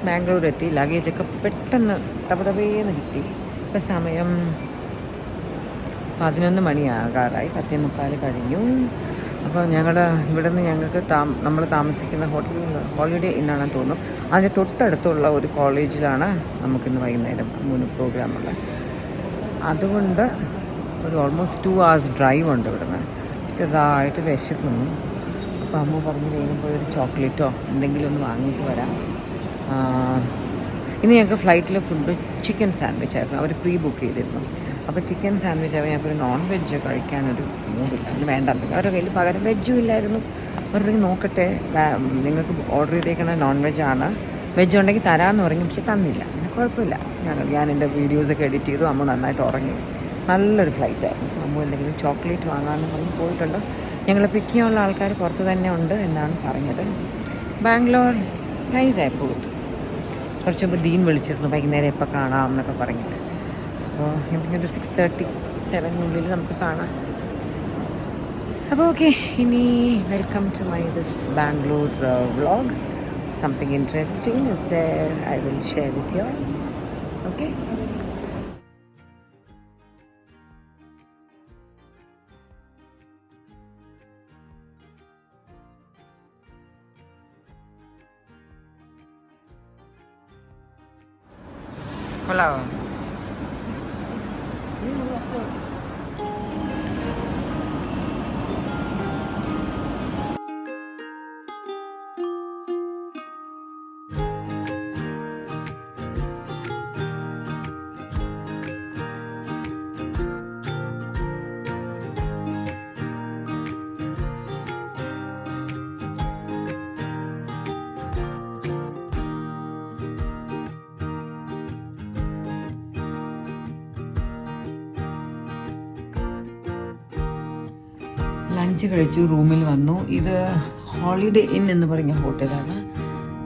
ബാംഗ്ലൂർ എത്തി. ലഗേജൊക്കെ പെട്ടെന്ന് ടപടപേന്ന് കിട്ടി. ഇപ്പം സമയം 11 മണിയാകാറായി, 10:45 കഴിഞ്ഞു. അപ്പോൾ ഞങ്ങൾ ഇവിടെ നിന്ന് ഞങ്ങൾക്ക് നമ്മൾ താമസിക്കുന്ന ഹോളിഡേ ഇന്നാണെന്ന് തോന്നുന്നു. അതിന് തൊട്ടടുത്തുള്ള ഒരു കോളേജിലാണ് നമുക്കിന്ന് വൈകുന്നേരം 3 പ്രോഗ്രാമുള്ളത്. അതുകൊണ്ട് ഒരു ഓൾമോസ്റ്റ് 2 hours ഡ്രൈവ് ഉണ്ട് ഇവിടുന്ന്. ചെറുതായിട്ട് വിശക്കുന്നു. അപ്പോൾ അമ്മ പറഞ്ഞ് വേഗം പോയി ഒരു ചോക്ലേറ്റോ എന്തെങ്കിലും ഒന്ന് വാങ്ങിയിട്ട് വരാം. ഇന്ന് ഞങ്ങൾക്ക് ഫ്ലൈറ്റിൽ ഫുഡ് ചിക്കൻ സാൻഡ്വിച്ച് ആയിരുന്നു. അവർ പ്രീ ബുക്ക് ചെയ്തിരുന്നു. അപ്പോൾ ചിക്കൻ സാൻഡ്വിച്ച് ആകുമ്പോൾ ഞങ്ങൾക്കൊരു നോൺ വെജ് കഴിക്കാനൊരു മൂടില്ല, അതിന് വേണ്ടെന്നില്ല. അവരുടെ കയ്യിൽ പകരം വെജും ഇല്ലായിരുന്നു. അവരുടെ നോക്കട്ടെ, നിങ്ങൾക്ക് ഓർഡർ ചെയ്തേക്കണ നോൺ വെജാണ്, വെജ് ഉണ്ടെങ്കിൽ തരാമെന്ന് പറഞ്ഞു. പക്ഷെ തന്നില്ല. കുഴപ്പമില്ല, ഞാൻ എൻ്റെ വീഡിയോസൊക്കെ എഡിറ്റ് ചെയ്തു. അമ്മ നന്നായിട്ട് ഉറങ്ങി. നല്ലൊരു ഫ്ലൈറ്റായിരുന്നു. സോ അമ്മ എന്തെങ്കിലും ചോക്ലേറ്റ് വാങ്ങാമെന്ന് പറഞ്ഞ് പോയിട്ടുണ്ട്. ഞങ്ങളെ പിക്ക് ചെയ്യാനുള്ള ആൾക്കാർ പുറത്ത് തന്നെ ഉണ്ട് എന്നാണ് പറഞ്ഞത്. Bangalore nice airport. കുറച്ച് മുമ്പ് ദീൻ വിളിച്ചിരുന്നു വൈകുന്നേരം എപ്പോൾ കാണാം എന്നൊക്കെ പറഞ്ഞിട്ട്. അപ്പോൾ ഒരു 6:37 നമുക്ക് കാണാം. അപ്പോൾ ഓക്കെ, ഇനി welcome to my this Bangalore vlog. Something interesting is there, I will share with you. Okay. കൊള്ളാവോ? ലഞ്ച് കഴിച്ചു, റൂമിൽ വന്നു. ഇത് ഹോളിഡേ ഇൻ എന്ന് പറഞ്ഞ ഹോട്ടലാണ്.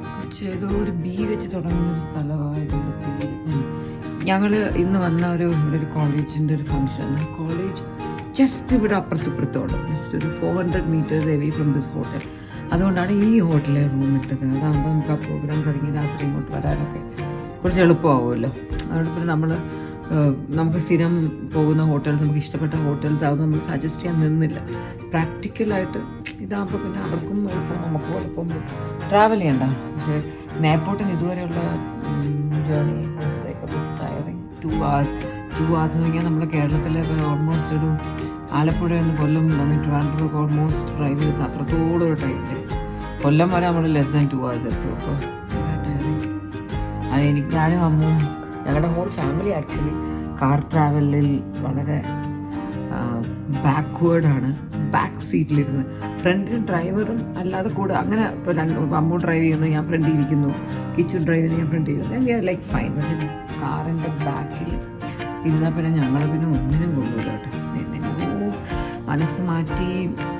കുറച്ച് ഏതോ ഒരു ബി വെച്ച് തുടങ്ങുന്ന ഒരു സ്ഥലമായതുകൊണ്ട് പേര്. ഞങ്ങൾ ഇന്ന് വന്ന ഒരു കോളേജിൻ്റെ ഒരു ഫംഗ്ഷൻ. കോളേജ് ജസ്റ്റ് ഇവിടെ അപ്പുറത്തുള്ളൂ, ജസ്റ്റ് ഒരു 400 meters away from this hotel. അതുകൊണ്ടാണ് ഈ ഹോട്ടലിൽ റൂം ഇട്ടത്. അതാകുമ്പോൾ നമുക്ക് ആ പ്രോഗ്രാം കഴിഞ്ഞ് രാത്രി ഇങ്ങോട്ട് വരാനൊക്കെ കുറച്ച് എളുപ്പമാവുമല്ലോ. അതുകൊണ്ട് പിന്നെ നമുക്ക് സ്ഥിരം പോകുന്ന ഹോട്ടൽസ്, നമുക്ക് ഇഷ്ടപ്പെട്ട ഹോട്ടൽസ് ആവുമ്പോൾ നമ്മൾ സജസ്റ്റ് ചെയ്യാൻ നിന്നില്ല. പ്രാക്ടിക്കലായിട്ട് ഇതാകുമ്പോൾ പിന്നെ അവർക്കും എളുപ്പം നമുക്കും എളുപ്പം ട്രാവൽ ചെയ്യണ്ട. പക്ഷേ എയർപോർട്ടിന് ഇതുവരെയുള്ള ജേർണി ടയറിങ്. 2 hours എന്ന് പറഞ്ഞാൽ നമ്മൾ കേരളത്തിലെ ഓൾമോസ്റ്റ് ഒരു ആലപ്പുഴ എന്ന് കൊല്ലം ട്രിവാൻഡ്രം ഓൾമോസ്റ്റ് ഡ്രൈവ് ചെയ്ത് അത്രത്തോളം ഒരു ടൈമിൽ കൊല്ലം വരെ നമ്മൾ ലെസ് ദാൻ 2 hours എത്തും. അപ്പോൾ ടയറിങ്. ഞാനും അമ്മും ഞങ്ങളുടെ ഹോൾ ഫാമിലി ആക്ച്വലി കാർ ട്രാവലിൽ വളരെ ബാക്ക്വേർഡാണ്. ബാക്ക് സീറ്റിലിരുന്ന് ഫ്രണ്ടിൽ ഡ്രൈവറും അല്ലാതെ കൂടെ അങ്ങനെ. ഇപ്പോൾ അമ്മു ഡ്രൈവ് ചെയ്യുന്നു, ഞാൻ ഫ്രണ്ടിൽ ഇരിക്കുന്നു. കിച്ചു ഡ്രൈവ് ചെയ്യുന്നു, ഞാൻ ഫ്രണ്ടിൽ ഇരിക്കുന്നു. Like fine. പക്ഷേ കാറിൻ്റെ ബാക്കിൽ ഇരുന്നാൽ പിന്നെ ഞങ്ങൾ പിന്നെ ഒന്നിനും കൊണ്ടുപോയില്ല കേട്ടോ. മനസ്സ് മാറ്റി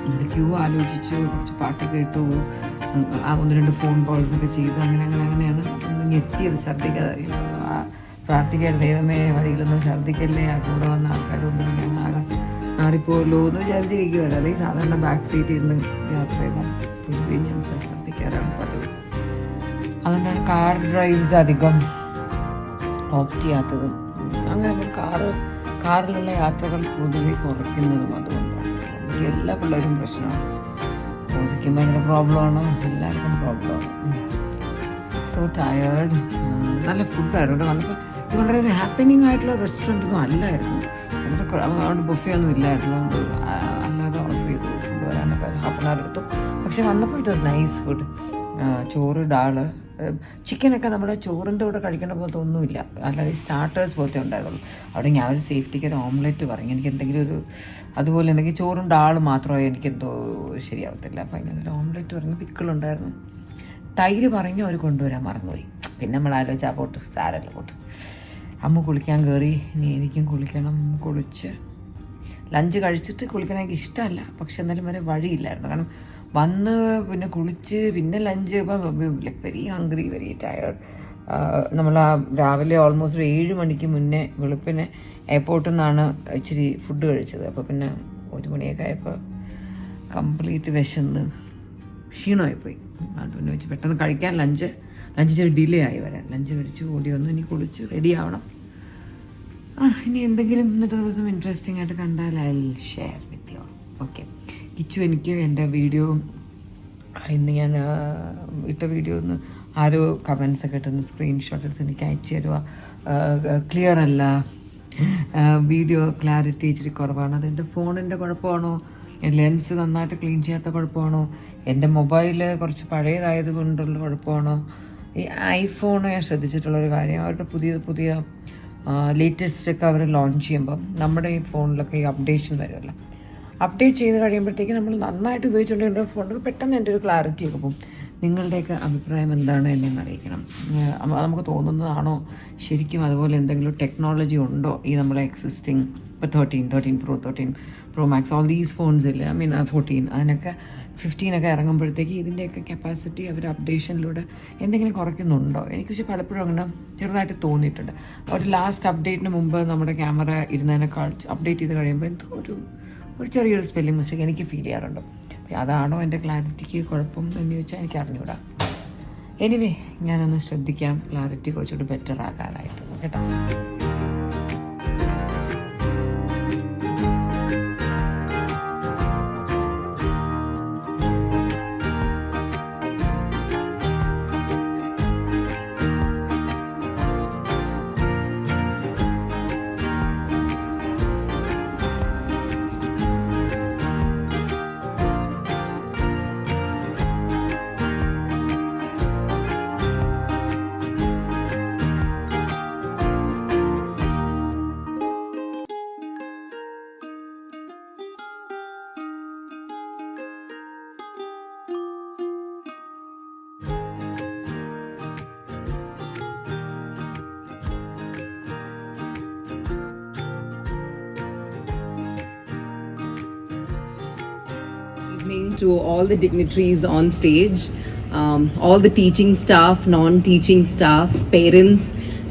എന്തൊക്കെയോ ആലോചിച്ചു, കുറച്ച് പാട്ട് കേട്ടു, 1-2 ഫോൺ കോൾസൊക്കെ ചെയ്തു. അങ്ങനെയാണ് എത്തിയത്. ഛർദ്ദിക്കാതെ പ്രാർത്ഥിക്കാൻ, ദൈവമേ വഴിയിലൊന്നും ഛർദ്ദിക്കല്ലേ, ആ കൂടെ വന്ന ആൾക്കാരുണ്ട്, ഞാൻ ആകെ മാറിപ്പോയല്ലോ എന്ന് വിചാരിച്ചിരിക്കുമല്ലോ. അല്ലെങ്കിൽ സാധാരണ ബാക്ക് സീറ്റിൽ ഇരുന്ന് യാത്ര ചെയ്താൽ പൊതുവെ ഞാൻ ഛർദ്ദിക്കാറാണ് പതിവ്. അതുകൊണ്ടാണ് കാർ ഡ്രൈവ്സ് അധികം ഓപ്റ്റ് ചെയ്യാത്തതും. അങ്ങനെ കാറിലുള്ള യാത്രകൾ പൊതുവെ കുറയ്ക്കുന്നതും അതുകൊണ്ടാണ്. എല്ലാ പിള്ളേരും പ്രശ്നമാണ്. മ്യൂസിക്കും ഭയങ്കര പ്രോബ്ലമാണ്, എല്ലാവർക്കും പ്രോബ്ലമാണ്. So tired. നല്ല ഫുഡായിരുന്നു. ഇവിടെ വന്നപ്പോൾ ഇത് വളരെ ഒരു ഹാപ്പനിങ് ആയിട്ടുള്ള റെസ്റ്റോറൻറ്റൊന്നും അല്ലായിരുന്നു. അതുകൊണ്ട് ബുഫേ ഒന്നും ഇല്ലായിരുന്നു. അതുകൊണ്ട് അല്ലാതെ ഓർഡർ ചെയ്തു കൊണ്ടുവരാനൊക്കെ 1/2 hour എടുത്തു. പക്ഷെ വന്നപ്പോൾ ഇറ്റ് വാസ് നൈസ് ഫുഡ്. ചോറ്, ഡാള്, ചിക്കനൊക്കെ നമ്മുടെ ചോറിൻ്റെ കൂടെ കഴിക്കണ പോലത്തെ ഒന്നുമില്ല. അല്ലാതെ സ്റ്റാർട്ടേഴ്സ് പോലത്തെ ഉണ്ടായിരുന്നുള്ളൂ. അവിടെ ഞാൻ ഒരു സേഫ്റ്റിക്ക് ഒരു ഓംലെറ്റ് പറഞ്ഞു. എനിക്ക് എന്തെങ്കിലും ഒരു അതുപോലെ എന്തെങ്കിലും ചോറും ഡാളും മാത്രമേ എനിക്കെന്തോ ശരിയാവത്തില്ല. അപ്പോൾ അതിനൊരു ഓംലെറ്റ് പറഞ്ഞു. പിക്കിളുണ്ടായിരുന്നു. തൈര് പറഞ്ഞ് അവർ കൊണ്ടുവരാൻ മറന്നുപോയി. പിന്നെ നമ്മൾ ആലോചിച്ചാൽ പോട്ട്, സാരല്ല പോട്ട്. അമ്മ കുളിക്കാൻ കയറി. ഇനി എനിക്കും കുളിക്കണം. കുളിച്ച് ലഞ്ച് കഴിച്ചിട്ട് കുളിക്കണം എനിക്ക് ഇഷ്ടമല്ല. പക്ഷെ എന്നാലും വരെ വഴിയില്ലായിരുന്നു. കാരണം വന്ന് പിന്നെ കുളിച്ച് പിന്നെ ലഞ്ച്. ഇപ്പം like very hungry, very tired. നമ്മൾ രാവിലെ ഓൾമോസ്റ്റ് 7 മണിക്ക് മുന്നേ വെളുപ്പിനെ എയർപോർട്ടിൽ നിന്നാണ് ഇച്ചിരി ഫുഡ് കഴിച്ചത്. അപ്പോൾ പിന്നെ 1 മണിയൊക്കെ ആയപ്പോൾ കംപ്ലീറ്റ് വിശന്ന് ക്ഷീണമായിപ്പോയി. അത് പിന്നെ വെച്ച് പെട്ടെന്ന് കഴിക്കാൻ ലഞ്ച് ലഞ്ച് ചെറിയ ഡിലേ ആയി വരാൻ. ലഞ്ച് കഴിച്ച് ഓടി വന്നു, ഇനി കുളിച്ച് റെഡി ആവണം. ഇനി എന്തെങ്കിലും ഇന്നത്തെ ദിവസം ഇൻട്രസ്റ്റിംഗ് ആയിട്ട് കണ്ടാൽ I will share with you. Okay, Kichu എനിക്ക് എൻ്റെ വീഡിയോ ഇന്ന് ഞാൻ ഇട്ട വീഡിയോ ഒന്ന് ആരോ കമൻസ് ഒക്കെ ഇട്ടൊന്ന് സ്ക്രീൻഷോട്ട് എടുത്ത് എനിക്ക് അയച്ചു തരുക. ക്ലിയർ അല്ല, വീഡിയോ ക്ലാരിറ്റി ഇച്ചിരി കുറവാണ്. അതെൻ്റെ ഫോണിൻ്റെ കുഴപ്പമാണോ, ലെൻസ് നന്നായിട്ട് ക്ലീൻ ചെയ്യാത്ത കുഴപ്പമാണോ, എൻ്റെ മൊബൈൽ കുറച്ച് പഴയതായത് കൊണ്ടുള്ള കുഴപ്പമാണോ? ഈ ഐഫോൺ ഞാൻ ശ്രദ്ധിച്ചിട്ടുള്ളൊരു കാര്യം, അവരുടെ പുതിയ ലേറ്റസ്റ്റ് ഒക്കെ അവർ ലോഞ്ച് ചെയ്യുമ്പം നമ്മുടെ ഈ ഫോണിലൊക്കെ ഈ അപ്ഡേഷൻ വരുമല്ലോ, അപ്ഡേറ്റ് ചെയ്ത് കഴിയുമ്പോഴത്തേക്ക് നമ്മൾ നന്നായിട്ട് ഉപയോഗിച്ചുകൊണ്ടിരുന്ന ഫോണിൽ പെട്ടെന്ന് എൻ്റെ ഒരു ക്ലാരിറ്റി ഒക്കെ പോകും. നിങ്ങളുടെയൊക്കെ അഭിപ്രായം എന്താണ് എന്നെ അറിയിക്കണം. നമുക്ക് തോന്നുന്നതാണോ ശരിക്കും അതുപോലെ എന്തെങ്കിലും ടെക്നോളജി ഉണ്ടോ ഈ നമ്മളെ എക്സിസ്റ്റിംഗ് ഇപ്പോൾ 13 Pro Max all these phones ഇല്ലേ, 14 അതിനൊക്കെ 15 ഒക്കെ ഇറങ്ങുമ്പോഴത്തേക്ക് ഇതിൻ്റെയൊക്കെ കപ്പാസിറ്റി അവർ അപ്ഡേഷനിലൂടെ എന്തെങ്കിലും കുറയ്ക്കുന്നുണ്ടോ? എനിക്ക് പക്ഷേ പലപ്പോഴും അങ്ങനെ ചെറുതായിട്ട് തോന്നിയിട്ടുണ്ട്. ഒരു ലാസ്റ്റ് അപ്ഡേറ്റിന് മുമ്പ് നമ്മുടെ ക്യാമറ ഇരുന്നതിനേക്കാൾ അപ്ഡേറ്റ് ചെയ്ത് കഴിയുമ്പോൾ എന്തോ ഒരു ചെറിയൊരു സ്പെല്ലിംഗ് മിസ്റ്റേക്ക് എനിക്ക് ഫീൽ ചെയ്യാറുണ്ട്. അതാണോ എൻ്റെ ക്ലാരിറ്റിക്ക് കുഴപ്പം എന്ന് ചോദിച്ചാൽ എനിക്ക് അറിഞ്ഞൂടാ. എനിവേ ഞാനൊന്ന് ശ്രദ്ധിക്കാം ക്ലാരിറ്റി കുറച്ചുകൂടി ബെറ്റർ ആകാനായിട്ട് കേട്ടോ. To all the dignitaries on stage, all the teaching staff, non-teaching staff, parents,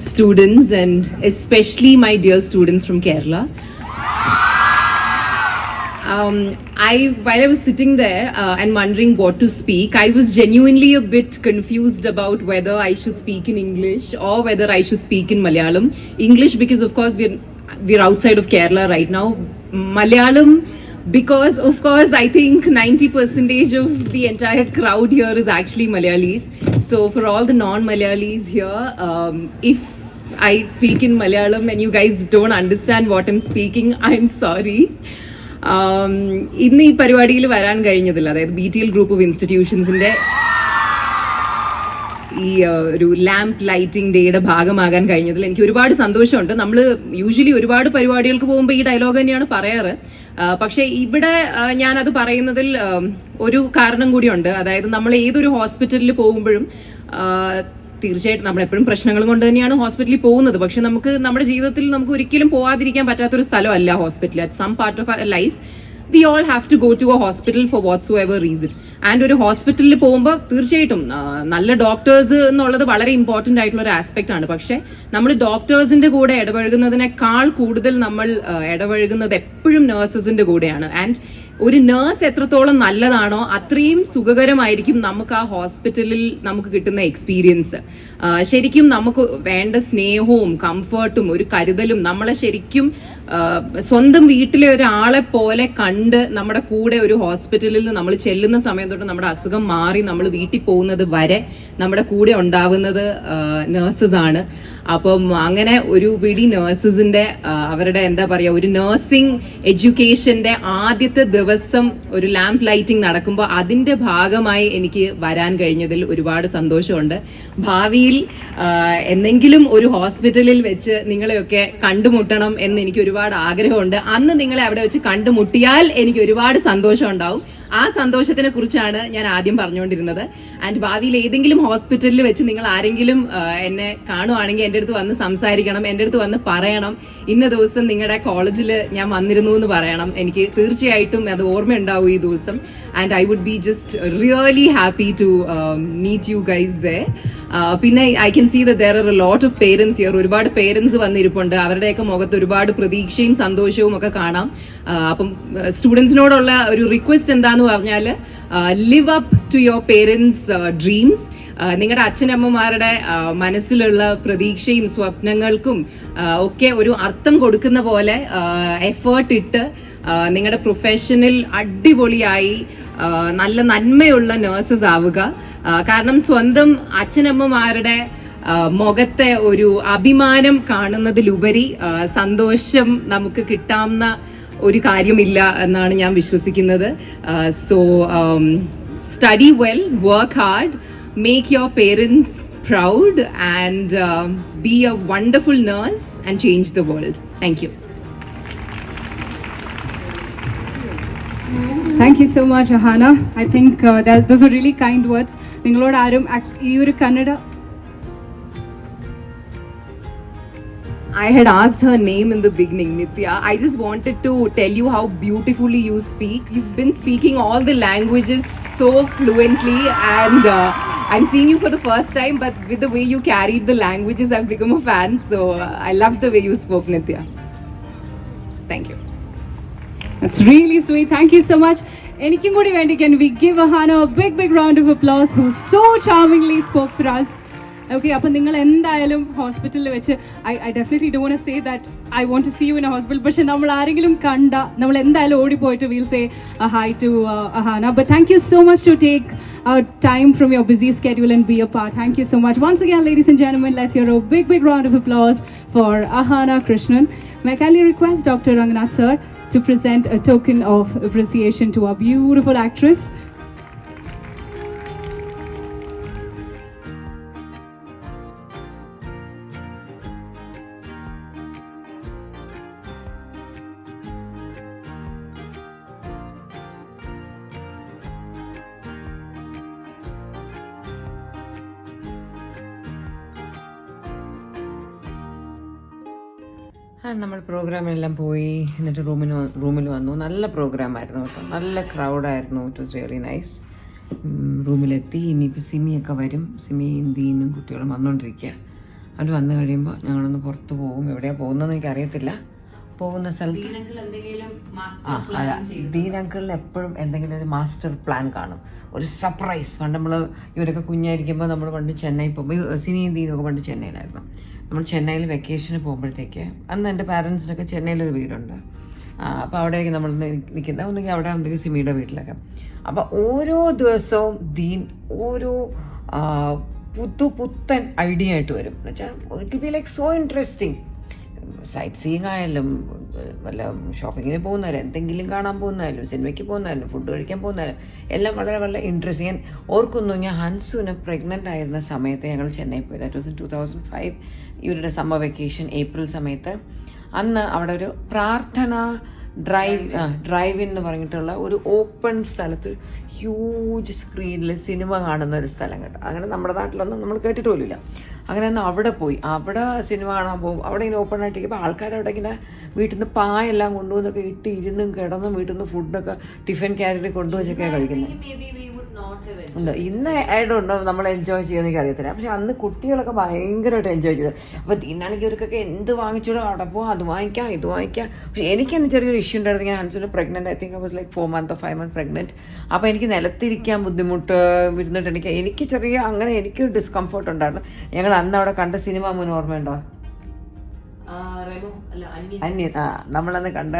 students, and especially my dear students from Kerala. While I was sitting there and wondering what to speak, I was genuinely a bit confused about whether I should speak in English or whether I should speak in Malayalam. English because of course we're outside of Kerala right now. Malayalam because of course I think 90% of the entire crowd here is actually Malayalis. So for all the non-Malayalis here, if I speak in Malayalam and you guys don't understand what I'm speaking, I'm sorry. ഇന്ന് ഈ പരിപാടിയിൽ വരാൻ കഴിഞ്ഞതില്ല, അതായത് BTL group of ഇൻസ്റ്റിറ്റ്യൂഷൻസിന്റെ ഈ ഒരു lamp lighting ഡേയുടെ ഭാഗമാകാൻ കഴിഞ്ഞതിൽ എനിക്ക് ഒരുപാട് സന്തോഷമുണ്ട്. നമ്മൾ യൂഷ്വലി ഒരുപാട് പരിപാടികൾക്ക് പോകുമ്പോൾ ഈ ഡയലോഗ് തന്നെയാണ് പറയാറ്. പക്ഷെ ഇവിടെ ഞാനത് പറയുന്നതിൽ ഒരു കാരണം കൂടിയുണ്ട്. അതായത് നമ്മൾ ഏതൊരു ഹോസ്പിറ്റലിൽ പോകുമ്പോഴും തീർച്ചയായിട്ടും നമ്മൾ എപ്പോഴും പ്രശ്നങ്ങൾ കൊണ്ട് തന്നെയാണ് ഹോസ്പിറ്റലിൽ പോകുന്നത്. പക്ഷെ നമുക്ക് നമ്മുടെ ജീവിതത്തിൽ നമുക്ക് ഒരിക്കലും പോവാതിരിക്കാൻ പറ്റാത്തൊരു സ്ഥലമല്ല hospital. At some part of our life we all have to go to a hospital for whatsoever reason. And ഒരു ഹോസ്പിറ്റലിൽ പോകുമ്പോൾ തീർച്ചയായിട്ടും നല്ല ഡോക്ടേഴ്സ് എന്നുള്ളത് വളരെ ഇമ്പോർട്ടന്റ് ആയിട്ടുള്ള ഒരു ആസ്പെക്ട് ആണ്. പക്ഷെ നമ്മൾ ഡോക്ടേഴ്സിന്റെ കൂടെ ഇടപഴകുന്നതിനേക്കാൾ കൂടുതൽ നമ്മൾ ഇടപഴകുന്നത് എപ്പോഴും നഴ്സസിന്റെ കൂടെയാണ്. ആൻഡ് ഒരു നേഴ്സ് എത്രത്തോളം നല്ലതാണോ അത്രയും സുഖകരമായിരിക്കും നമുക്ക് ആ ഹോസ്പിറ്റലിൽ നമുക്ക് കിട്ടുന്ന എക്സ്പീരിയൻസ്. ശരിക്കും നമുക്ക് വേണ്ട സ്നേഹവും കംഫർട്ടും ഒരു കരുതലും നമ്മളെ ശരിക്കും സ്വന്തം വീട്ടിലെ ഒരാളെ പോലെ കണ്ട് നമ്മുടെ കൂടെ ഒരു ഹോസ്പിറ്റലിൽ നമ്മൾ ചെല്ലുന്ന സമയം തൊട്ട് നമ്മുടെ അസുഖം മാറി നമ്മൾ വീട്ടിൽ പോകുന്നത് വരെ നമ്മുടെ കൂടെ ഉണ്ടാവുന്നത് നഴ്സസ് ആണ്. അപ്പം അങ്ങനെ ഒരു പിടി നഴ്സസിന്റെ അവരുടെ എന്താ പറയാ ഒരു നഴ്സിംഗ് എഡ്യൂക്കേഷന്റെ ആദ്യത്തെ ദിവസം ഒരു ലാമ്പ് ലൈറ്റിംഗ് നടക്കുമ്പോൾ അതിന്റെ ഭാഗമായി എനിക്ക് വരാൻ കഴിഞ്ഞതിൽ ഒരുപാട് സന്തോഷമുണ്ട്. ഭാവിയിൽ എന്തെങ്കിലും ഒരു ഹോസ്പിറ്റലിൽ വെച്ച് നിങ്ങളെയൊക്കെ കണ്ടുമുട്ടണം എന്ന് എനിക്ക് ഒരുപാട് ആഗ്രഹമുണ്ട്. അന്ന് നിങ്ങളെ അവിടെ വെച്ച് കണ്ടുമുട്ടിയാൽ എനിക്ക് ഒരുപാട് സന്തോഷം ഉണ്ടാവും. ആ സന്തോഷത്തിനെ കുറിച്ചാണ് ഞാൻ ആദ്യം പറഞ്ഞുകൊണ്ടിരുന്നത്. ആൻഡ് ഭാവിയിൽ ഏതെങ്കിലും ഹോസ്പിറ്റലിൽ വെച്ച് നിങ്ങൾ ആരെങ്കിലും എന്നെ കാണുവാണെങ്കിൽ എൻ്റെ അടുത്ത് വന്ന് സംസാരിക്കണം, എൻ്റെ അടുത്ത് വന്ന് പറയണം ഇന്ന ദിവസം നിങ്ങളുടെ കോളേജിൽ ഞാൻ വന്നിരുന്നു എന്ന് പറയണം. എനിക്ക് തീർച്ചയായിട്ടും അത് ഓർമ്മയുണ്ടാവും ഈ ദിവസം. And I would be just really happy to meet you guys there. പിന്നെ I can see that there are a lot of parents here. ഒരുപാട് പേരൻസ് വന്നിരിപ്പുണ്ട്. അവരുടെയൊക്കെ മുഖത്ത് ഒരുപാട് പ്രതീക്ഷയും സന്തോഷവും ഒക്കെ കാണാം. അപ്പം സ്റ്റുഡൻസിനോടുള്ള ഒരു റിക്വസ്റ്റ് എന്താന്ന് പറഞ്ഞാൽ live up to your parents dreams. നിങ്ങളുടെ അച്ഛനമ്മമാരുടെ മനസ്സിലുള്ള പ്രതീക്ഷയും സ്വപ്നങ്ങൾക്കും ഒക്കെ ഒരു അർത്ഥം കൊടുക്കുന്ന പോലെ എഫേർട്ട് ഇട്ട് നിങ്ങളുടെ പ്രൊഫഷനിൽ അടിപൊളിയായി നല്ല നന്മയുള്ള നഴ്സസ് ആവുക. കാരണം സ്വന്തം അച്ഛനമ്മമാരുടെ മുഖത്തെ ഒരു അഭിമാനം കാണുന്നതിലുപരി സന്തോഷം നമുക്ക് കിട്ടാവുന്ന ഒരു കാര്യമില്ല എന്നാണ് ഞാൻ വിശ്വസിക്കുന്നത്. So study well, work hard, make your parents proud and B A wonderful nurse and change the world. Thank you. Thank you so much, Ahana. I think those were really kind words. നിങ്ങളോട് ആരും ഈ ഒരു Kannada I had asked her name in the beginning, Nitya. I just wanted to tell you how beautifully you speak. You've been speaking all the languages so fluently, and I'm seeing you for the first time, but with the way you carried the languages, I've become a fan. So I loved the way you spoke, Nitya. Thank you. That's really sweet. Thank you so much. എനിക്കും കൂടി വേണ്ടി can we give Ahana a big round of applause who so charmingly spoke for us. Okay, അപ്പം നിങ്ങൾ എന്തായാലും ഹോസ്പിറ്റലിൽ വെച്ച് I definitely don't want to say that I want to see you in a hospital, പക്ഷെ നമ്മൾ ആരെങ്കിലും കണ്ട നമ്മൾ എന്തായാലും ഓടിപ്പോയിട്ട് we'll say hi to Ahana. But thank you so much to take time from your busy schedule and be a part. Thank you so much. Once again, ladies and gentlemen, let's hear a big round of applause for Ahana Krishnan. May I kindly request Dr. Ranganath sir to present a token of appreciation to our beautiful actress. നമ്മൾ പ്രോഗ്രാമിനെല്ലാം പോയി, എന്നിട്ട് റൂമിൽ വന്നു. നല്ല പ്രോഗ്രാമായിരുന്നു കേട്ടോ, നല്ല ക്രൗഡായിരുന്നു. It was really nice. റൂമിലെത്തി. ഇനിയിപ്പോൾ സിമിയൊക്കെ വരും. സിമിയും ദീനും കുട്ടികളും വന്നുകൊണ്ടിരിക്കുക. അവർ വന്നു കഴിയുമ്പോൾ ഞങ്ങളൊന്ന് പുറത്ത് പോകും. എവിടെയാണ് പോകുന്നതെന്ന് എനിക്കറിയത്തില്ല. പോകുന്ന സ്ഥലത്ത് ദീൻ അങ്കിളിന് എപ്പോഴും എന്തെങ്കിലും ഒരു മാസ്റ്റർ പ്ലാൻ കാണും, ഒരു സർപ്രൈസ്. പണ്ട് നമ്മൾ ഇവരൊക്കെ കുഞ്ഞായിരിക്കുമ്പോൾ നമ്മൾ പണ്ട് ചെന്നൈ പോകുമ്പോൾ, സിനിയും ദീനൊക്കെ പണ്ട് ചെന്നൈയിലായിരുന്നു. നമ്മൾ ചെന്നൈയിൽ വെക്കേഷന് പോകുമ്പോഴത്തേക്ക്, അന്ന് എൻ്റെ പാരൻസിനൊക്കെ ചെന്നൈയിലൊരു വീടുണ്ട്. അപ്പോൾ അവിടേക്ക് നമ്മൾ നിൽക്കുന്നത്, ഒന്നുകിൽ അവിടെ ഉണ്ടെങ്കിൽ സിമിയുടെ വീട്ടിലൊക്കെ. അപ്പോൾ ഓരോ ദിവസവും ദീൻ ഓരോ പുത്തൻ ഐഡിയ ആയിട്ട് വരും. എന്ന് വെച്ചാൽ it be like so interesting. Sightseeing ആയാലും, വല്ല ഷോപ്പിങ്ങിന് പോകുന്നതായാലും, എന്തെങ്കിലും കാണാൻ പോകുന്നതായാലും, സിനിമയ്ക്ക് പോകുന്നതായാലും, ഫുഡ് കഴിക്കാൻ പോകുന്നതായാലും എല്ലാം വളരെ ഇൻട്രസ്റ്റിംഗ്. ഞാൻ ഓർക്കുന്നു, ഞാൻ ഹൻസുവിന് പ്രഗ്നൻ്റ് ആയിരുന്ന സമയത്ത് ഞങ്ങൾ ചെന്നൈ പോയി. That was in 2005. ഇവരുടെ സമ്മർ വെക്കേഷൻ ഏപ്രിൽ സമയത്ത്. അന്ന് അവിടെ ഒരു പ്രാർത്ഥന ഡ്രൈവ് ഇൻ എന്ന് പറഞ്ഞിട്ടുള്ള ഒരു ഓപ്പൺ സ്ഥലത്ത് ഹ്യൂജ് സ്ക്രീനിൽ സിനിമ കാണുന്ന ഒരു സ്ഥലം കേട്ടോ. അങ്ങനെ നമ്മുടെ നാട്ടിലൊന്നും നമ്മൾ കേട്ടിട്ട് പോലുമില്ല. അങ്ങനെ ഒന്ന് അവിടെ പോയി, അവിടെ സിനിമ കാണാൻ പോകും. അവിടെ ഇങ്ങനെ ഓപ്പൺ ആയിട്ടിരിക്കുമ്പോൾ ആൾക്കാർ അവിടെ ഇങ്ങനെ വീട്ടിൽ നിന്ന് പായെല്ലാം കൊണ്ടുവന്നൊക്കെ ഇട്ട് ഇരുന്നും കിടന്നും വീട്ടിൽ നിന്ന് ഫുഡൊക്കെ ടിഫിൻ ക്യാരിയറിൽ കൊണ്ടുവച്ചൊക്കെ കഴിക്കുന്നത്. എന്താ ഇന്ന് ആയിട്ടുണ്ട് നമ്മൾ എൻജോയ് ചെയ്യുമെന്ന് എനിക്ക് അറിയത്തില്ല. പക്ഷെ അന്ന് കുട്ടികളൊക്കെ ഭയങ്കരമായിട്ട് എൻജോയ് ചെയ്തത്. അപ്പോൾ ദീനാണെങ്കിൽ ഇവർക്കൊക്കെ എന്ത് വാങ്ങിച്ചോളൂ, അവിടെ പോകാം, അത് വാങ്ങിക്കാം, ഇത് വാങ്ങിക്കാം. പക്ഷെ എനിക്കെന്ന് ചെറിയൊരു ഇഷ്യൂ ഉണ്ടായിരുന്നു. ഞാൻ ഹൻസിന് pregnant, I think I was like 4 months or 5 months pregnant. അപ്പോൾ എനിക്ക് നിലത്തിരിക്കാൻ ബുദ്ധിമുട്ട് ഇരുന്നിട്ട് എനിക്ക് ചെറിയ അങ്ങനെ എനിക്കൊരു ഡിസ്കംഫർട്ട് ഉണ്ടായിരുന്നു. ഞങ്ങൾ അന്ന് അവിടെ കണ്ട സിനിമ മുൻ ഓർമ്മയുണ്ടോ? അന്യൻ. നമ്മളന്ന് കണ്ട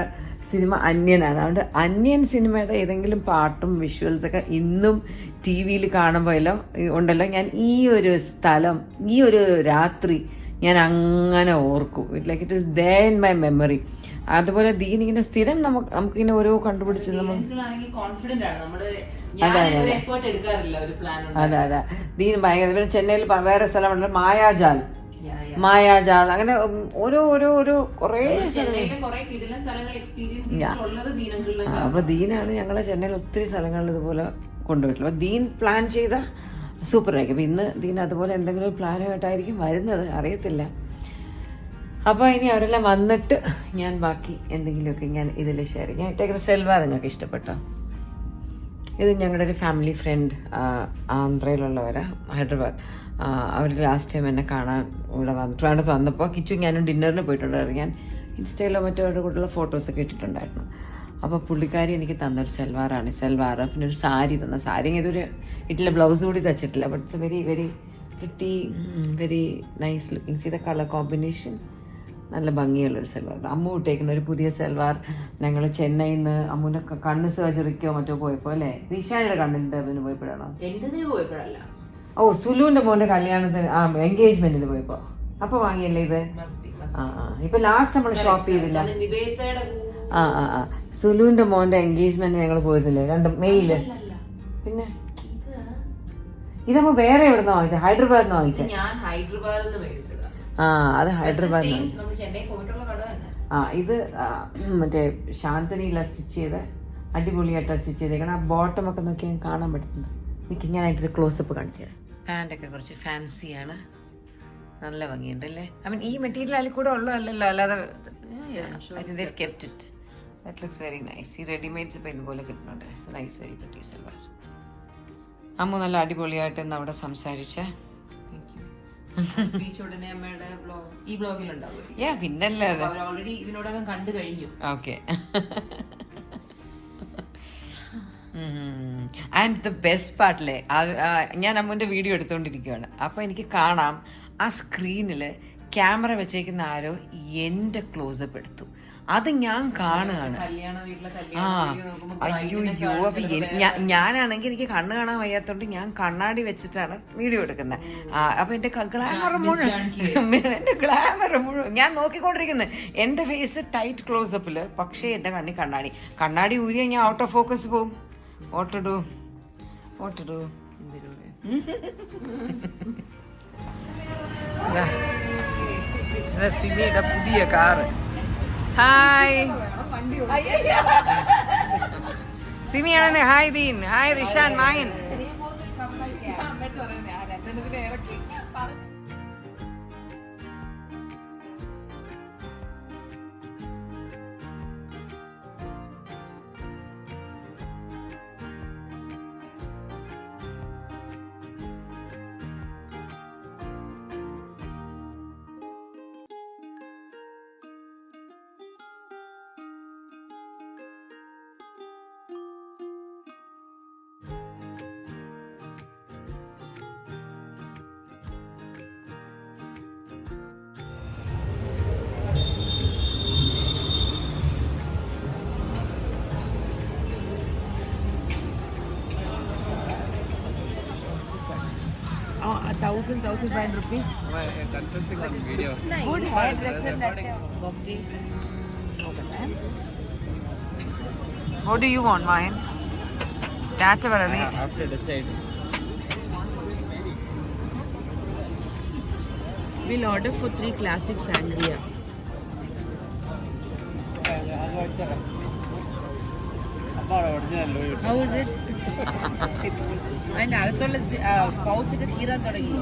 സിനിമ അന്യനാണ്. അതുകൊണ്ട് അന്യൻ സിനിമയുടെ ഏതെങ്കിലും പാട്ടും വിഷ്വൽസൊക്കെ ഇന്നും ടി വിയിൽ കാണുമ്പോഴല്ലോ ഉണ്ടല്ലോ, ഞാൻ ഈ ഒരു സ്ഥലം, ഈ ഒരു രാത്രി ഞാൻ അങ്ങനെ ഓർക്കും. Like it is there in my memory. അതുപോലെ ദീൻ ഇങ്ങനെ സ്ഥിരം നമുക്കിങ്ങനെ ഓരോ കണ്ടുപിടിച്ച് അതെ ദീൻ ഭയങ്കര. ചെന്നൈയിൽ വേറെ സ്ഥലമുണ്ടല്ലോ, മായാജാൽ, അങ്ങനെ ഓരോ കുറേ അപ്പൊ ദീനാണ് ഞങ്ങളെ ചെന്നൈയിൽ ഒത്തിരി സ്ഥലങ്ങളിൽ ഇതുപോലെ കൊണ്ടുപോയിട്ടുള്ളത്. അപ്പൊ ദീൻ പ്ലാൻ ചെയ്ത സൂപ്പറായിരിക്കും. അപ്പൊ ഇന്ന് ദീൻ അതുപോലെ എന്തെങ്കിലും ഒരു പ്ലാനുമായിട്ടായിരിക്കും വരുന്നത്, അറിയത്തില്ല. അപ്പോൾ ഇനി അവരെല്ലാം വന്നിട്ട് ഞാൻ ബാക്കി എന്തെങ്കിലുമൊക്കെ ഞാൻ ഇതിൽ ഷെയർ ചെയ്യാം. ഞാൻ ഇട്ടേക്കുന്ന സെൽവാർ നിങ്ങൾക്ക് ഇഷ്ടപ്പെട്ടോ? ഇത് ഞങ്ങളുടെ ഒരു ഫാമിലി ഫ്രണ്ട്, ആന്ധ്രയിലുള്ളവരാ, ഹൈദരാബാദ്. അവർ ലാസ്റ്റ് ടൈം എന്നെ കാണാൻ ഇവിടെ ട്രിവാൻഡ്രത്ത് വന്നപ്പോൾ കിച്ചു ഞാനും ഡിന്നറിന് പോയിട്ടുണ്ടായിരുന്നു. ഞാൻ ഇൻസ്റ്റയിലോ മറ്റോ അവരുടെ കൂടെയുള്ള ഫോട്ടോസൊക്കെ ഇട്ടിട്ടുണ്ടായിരുന്നു. അപ്പോൾ പുള്ളിക്കാരി എനിക്ക് തന്നൊരു സെൽവാർ, പിന്നെ ഒരു സാരി തന്ന സാരി ഇതൊരു ഇട്ടില്ല, ബ്ലൗസ് കൂടി തച്ചിട്ടില്ല. But it's very very pretty, very nice looking. See the colour combination, നല്ല ഭംഗിയുള്ളൊരു സെൽവാർ. അമ്മു ഇട്ടേക്കുന്ന ഒരു പുതിയ സെൽവാർ. ഞങ്ങൾ ചെന്നൈയിൽ നിന്ന് അമ്മുവിൻ്റെ കണ്ണ് സർജറിക്കോ മറ്റോ പോയപ്പോൾ അല്ലേ, നിഷാനയുടെ കണ്ണിൻ്റെ അതിന് പോയപ്പോഴാണോ? എന്തിനു പോയപ്പോഴല്ല, സുലുവിൻ്റെ മോൻ്റെ കല്യാണത്തിന് എൻഗേജ്മെന്റിന് പോയപ്പോൾ അപ്പോൾ വാങ്ങിയല്ലേ ഇത്? ഇപ്പൊ ലാസ്റ്റ് നമ്മൾ ഷോപ്പ് ചെയ്തില്ല. സുലുവിന്റെ മോന്റെ എൻഗേജ്മെന്റ് ഞങ്ങൾ പോയതില്ലേ, 2 മെയില്. പിന്നെ ഇതമ്മ വേറെ എവിടുന്ന് വാങ്ങിച്ച? ഹൈദരാബാദിൽ വാങ്ങിച്ച? ഞാൻ ഹൈദരാബാദിൽ നിന്ന് മേടിച്ചത്. അത് ഹൈദരാബാദിൽ. ചെന്നൈ പോയിട്ടുള്ള കട തന്നെ. ഇത് മറ്റേ ശാന്തനിയില സ്റ്റിച്ച് ചെയ്ത് അടിപൊളിയായിട്ടാണ് സ്റ്റിച്ച് ചെയ്തേക്കണം. ആ ബോട്ടം ഒക്കെ നോക്കി കാണാൻ പറ്റുന്നുണ്ട്. എനിക്ക് ഞാനായിട്ടൊരു ക്ലോസപ്പ് കാണിച്ചു തരാം. പാൻറ്റൊക്കെ കുറച്ച് ഫാൻസിയാണ്, നല്ല ഭംഗിയുണ്ട് അല്ലേ? ഐ മീൻ ഈ മെറ്റീരിയൽ അതിൽ കൂടെ ഉള്ളതല്ലല്ലോ, അല്ലാതെ kept it. That looks very nice. ഈ റെഡിമെയ്ഡ്സ് ഇപ്പം ഇതുപോലെ കിട്ടുന്നുണ്ട്. It's nice, very pretty salwar. Ammu നല്ല അടിപൊളിയായിട്ട് ഇന്ന് അവിടെ സംസാരിച്ചേ. ഈ ബ്ലോഗിലുണ്ടാവും. പിന്നല്ലേ, ഓൾറെഡി ഇതിനോടകം കണ്ടു കഴിഞ്ഞു. ഓക്കെ. ആൻഡ് ദ ബെസ്റ്റ് പാർട്ടിലെ ഞാൻ അമ്മുവിൻ്റെ വീഡിയോ എടുത്തുകൊണ്ടിരിക്കുകയാണ്. അപ്പോൾ എനിക്ക് കാണാം ആ സ്ക്രീനിൽ ക്യാമറ വെച്ചേക്കുന്ന ആരോ എൻ്റെ ക്ലോസപ്പ് എടുത്തു. അത് ഞാൻ കാണുകയാണ്. അയ്യോ ഞാനാണെങ്കിൽ എനിക്ക് കണ്ണ് കാണാൻ വയ്യാത്തോണ്ട് ഞാൻ കണ്ണാടി വെച്ചിട്ടാണ് വീഡിയോ എടുക്കുന്നത്. അപ്പൊ എന്റെ ഗ്ലാമർ മുഴുവൻ ഞാൻ നോക്കിക്കൊണ്ടിരിക്കുന്നത്. എന്റെ ഫേസ് ടൈറ്റ് ക്ലോസപ്പില്, പക്ഷേ എന്റെ കണ്ണാടി ഊരിയാൽ ഞാൻ ഔട്ട് ഓഫ് ഫോക്കസ് പോവും. ഓട്ടിടൂ സിമിയുടെ പുതിയ car. Hi സിമിയാണ്. Hi Deen, hi Rishan, Mayan. ₹1,500. Good hairdresser that Bobdi. What do you want, Mayan? Data varadi. After decide. We'll order for 3 classic sangria. How is it? അതിനകത്തുള്ള പൗച്ചൊക്കെ കീറാൻ തുടങ്ങി.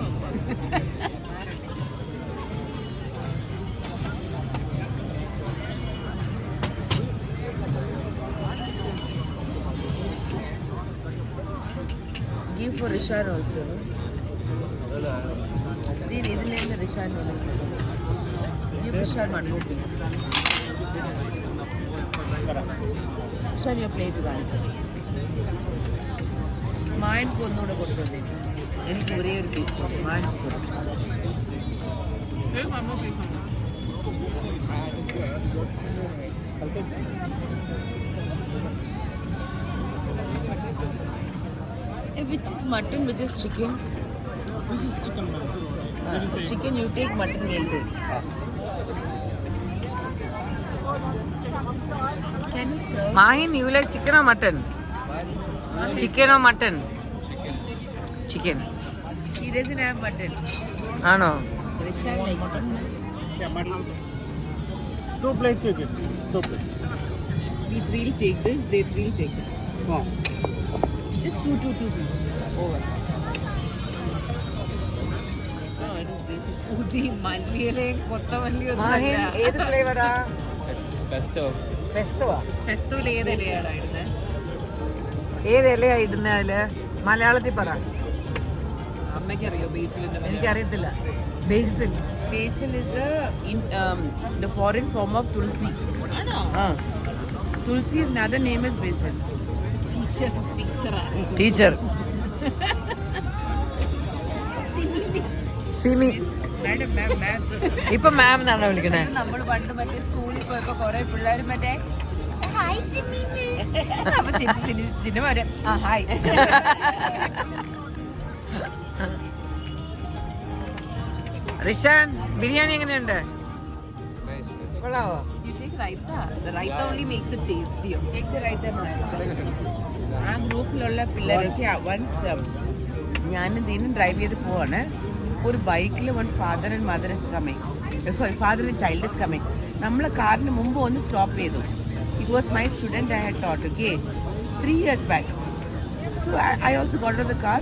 Give for Rishan also. ഇതിലേന്ന് Rishan വന്നിട്ടുണ്ട്. Give Rishan 1 more piece. Rishan your plate കാണിക്കും. മായൻക്ക് ഒന്നുകൂടെ കൊടുത്തേ. എനിക്ക് ഒരേ ഒരു piece കൊടുക്കും. മായൻക്ക് കൊടുക്കും. Which is mutton, which is chicken? This is chicken, ma'am. Chicken you take, mutton we'll take. Can you serve? Mayan, you like chicken or mutton? Chicken or mutton? Chicken. He doesn't have mutton. Ano? Rishan likes mutton. Yeah, mutton. 2 plates you get. 2 plates. We 3 will take this, they 3 will take that. Wow. Just 2 pieces. Over. No, it is basic. Udi malliyile kotta malli Mayan, ഏത് ഫ്ലേവറാ? It's pesto. പെസ്തോവാ? Festival ഏത് ഇലയാണ് ഇടുന്നത്? ഏത് ഇലയാ ഇടുന്നത് അതില്? മലയാളത്തിൽ പറ. അമ്മയ്ക്ക് അറിയോ ബേസിലിന്റെ? എനിക്കറിയത്തില്ല. ബേസിൽ. Basil is the foreign form of tulsi. ആ Tulsi's another name is Basil. Teacher Simi Madam, ma'am. ഇപ്പൊ മാം എന്നാണ് വിളിക്കണേ. നമ്മൾ പണ്ട് മറ്റേ സ്കൂളിൽ പോയപ്പോ കുറെ പിള്ളേർ മറ്റേ ഹായ് അപ്പൊ ചിന്ന പറയാം ആ ഹായ്. റിഷാൻ ബിരിയാണി എങ്ങനെയുണ്ട്? കൊള്ളാവോ? You take raita. The raita only makes it tasty. Take the raita. ആ ഗ്രൂപ്പിലുള്ള പിള്ളേരൊക്കെ വൺസ് ഞാനും ദീനും ഡ്രൈവ് ചെയ്ത് പോവാണ്. ഒരു ബൈക്കിൽ one father and mother is coming, sorry father and child is coming. നമ്മൾ കാറിന് മുമ്പ് ഒന്ന് സ്റ്റോപ്പ് ചെയ്തു. It was my student I had taught, okay, 3 years back. So I also got out of the car.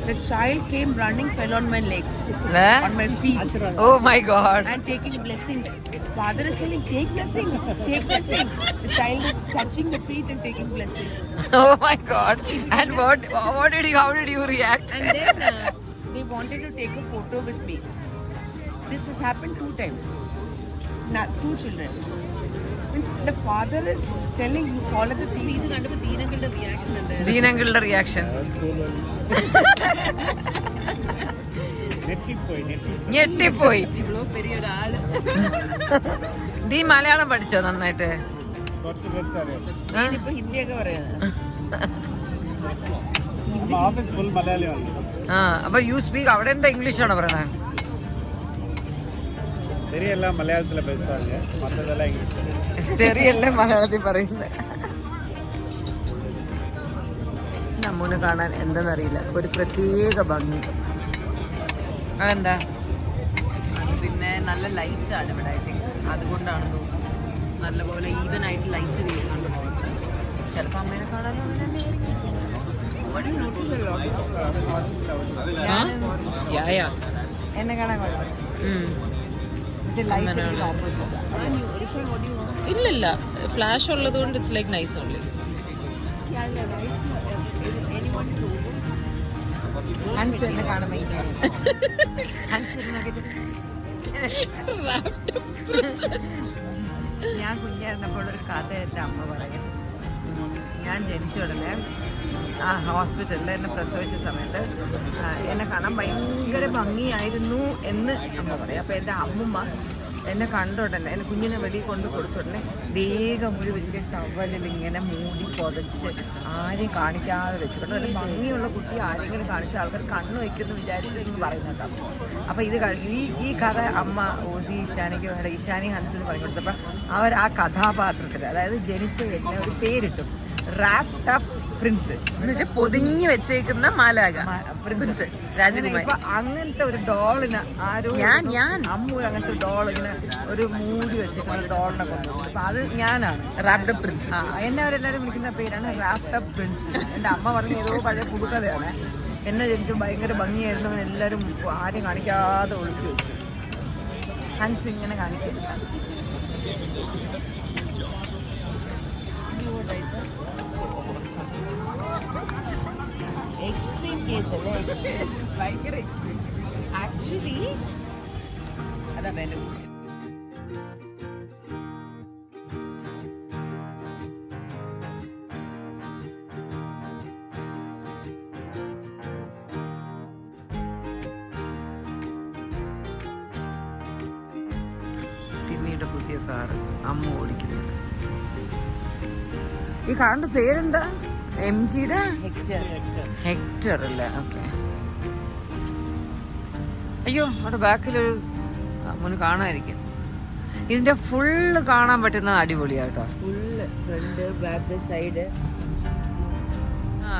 The child came running, fell on my legs, on my feet. Oh my God. And taking blessings. Father is telling, take blessing, take blessing. The child is touching the feet and taking blessing. Oh my God. And how did you react? And then they wanted to take a photo with me. This has happened 2 times. Now, 2 children. The father is telling you follow the feet. ഇത് കണ്ടപ്പോൾ ദീനങ്ങളുടെ reaction എന്തായിരുന്നു? ദീനങ്ങളുടെ reaction ഞെട്ടിപ്പോയി. ഇവളോ പെരിയൊരാള്. ദീ മലയാളം പഠിച്ചോ നന്നായിട്ട്? ഇപ്പൊ ഹിന്ദിയൊക്കെ പറയുന്നത്. Office full മലയാളിയാണ്. ആ അപ്പൊ യു സ്പീക്ക് അവിടെ എന്താ ഇംഗ്ലീഷാണോ പറയണേ? തെരിയെല്ലാം മലയാളത്തിലെ പേസാங்க, മറ്റതെല്ലാം ഇംഗ്ലീഷ്. തെറിയല്ലേ മലയാളത്തിൽ പറയുന്നത്. നമ്മൂനെ കാണാൻ എന്താണെന്നറിയില്ല, ഒരു പ്രത്യേക ഭംഗി. അതെന്താ? പിന്നെ നല്ല ലൈറ്റ് ആണ് ഇവിടെ, ഐ തിങ്ക് അതുകൊണ്ടാണ് തോന്നുന്നു. നല്ലപോലെ ഈവൻ ആയിട്ട് ലൈറ്റ് വീഴുന്നുണ്ട്. ചിലപ്പോൾ അമ്മേനെ കാണാനും അങ്ങനെ തന്നെയായിരിക്കും. എന്നെ കാണാൻ ഇല്ലില്ല, ഫ്ലാഷ് ഉള്ളത് കൊണ്ട് it's like nice only. Hans എന്നെ കാണുമ്പോൾ ഞാൻ കുഞ്ഞായിരുന്നപ്പോൾ ഒരു കഥ എൻ്റെ അമ്മ പറയും. ഞാൻ ജനിച്ച ഉടനെ ആ ഹോസ്പിറ്റലിൽ എന്നെ പ്രസവിച്ച സമയത്ത് എന്നെ കാണാൻ ഭയങ്കര ഭംഗിയായിരുന്നു എന്ന് അമ്മ പറയും. അപ്പോൾ എൻ്റെ അമ്മൂമ്മ എന്നെ കണ്ടോടനെ, എൻ്റെ കുഞ്ഞിനെ വെളിയിൽ കൊണ്ട് കൊടുത്തോടനെ വേഗം ഒരു വലിയ ടവലിൽ ഇങ്ങനെ മൂടി പൊതച്ച് ആരെയും കാണിക്കാതെ വെച്ചിട്ടുണ്ട്. ഒരു ഭംഗിയുള്ള കുട്ടി ആരെങ്കിലും കാണിച്ച ആൾക്കാർ കണ്ണ് വയ്ക്കുമെന്ന് വിചാരിച്ചെന്ന് പറയുന്നുണ്ട്. അപ്പോൾ ഇത് ഈ കഥ അമ്മ ഓസി ഇഷാനിക്ക് ഇഷാനി ഹൻസിന് പറഞ്ഞു കൊടുത്തപ്പോൾ അവർ ആ കഥാപാത്രത്തിൽ, അതായത് ജനിച്ച എന്നെ ഒരു പേരിട്ടു, റാപ്ഡ് അപ്പ് പ്രിൻസസ് എന്ന് വെച്ചാൽ പൊതിഞ്ഞു വെച്ചേക്കുന്ന മാലാക പ്രിൻസസ് രാജകുമാരി. ഇപ്പൊ അങ്ങനത്തെ ഒരു ഡോളിന് ആരോ അമ്മു അങ്ങനത്തെ ഡോൾ ഇങ്ങനെ ഒരു മൂടി വെച്ചേക്കുന്ന ഡോളിനെ കൊണ്ടുപോകും. അപ്പൊ അത് ഞാനാണ് റാപ്ഡ് അപ്പ് പ്രിൻസസ്. എന്നെ അവരെല്ലാവരും വിളിക്കുന്ന പേരാണ് റാപ്ഡ് അപ്പ് പ്രിൻസസ്. എൻ്റെ അമ്മ പറഞ്ഞ ഏതോ പഴയ പുതുക്കഥയാണ്. എന്നെ ജനിച്ചു ഭയങ്കര ഭംഗിയായിരുന്നു, എല്ലാവരും ആരും കാണിക്കാതെ ഒളിച്ചു വെച്ചു. ഹൻസ് ഇങ്ങനെ കാണിക്കില്ല. എക്സ്ട്രീം കേസ് അല്ലേ? ഭയങ്കര എക്സ്ട്രീം. ആക്ച്വലി അതാ വില. സിമിയുടെ പുതിയ കാർ അമ്മ ഓടിക്കുന്നു. ഈ കാറിന്റെ പേരെന്താ? MGയുടെ ഹെക്ടർ അല്ലേ? ഓക്കെ. അയ്യോ, അവിടെ ബാക്കിലൊരു മുന്ന് കാണാതിരിക്കും. ഇതിന്റെ ഫുള്ള് കാണാൻ പറ്റുന്നത് അടിപൊളിയാട്ടോ. Full front back side.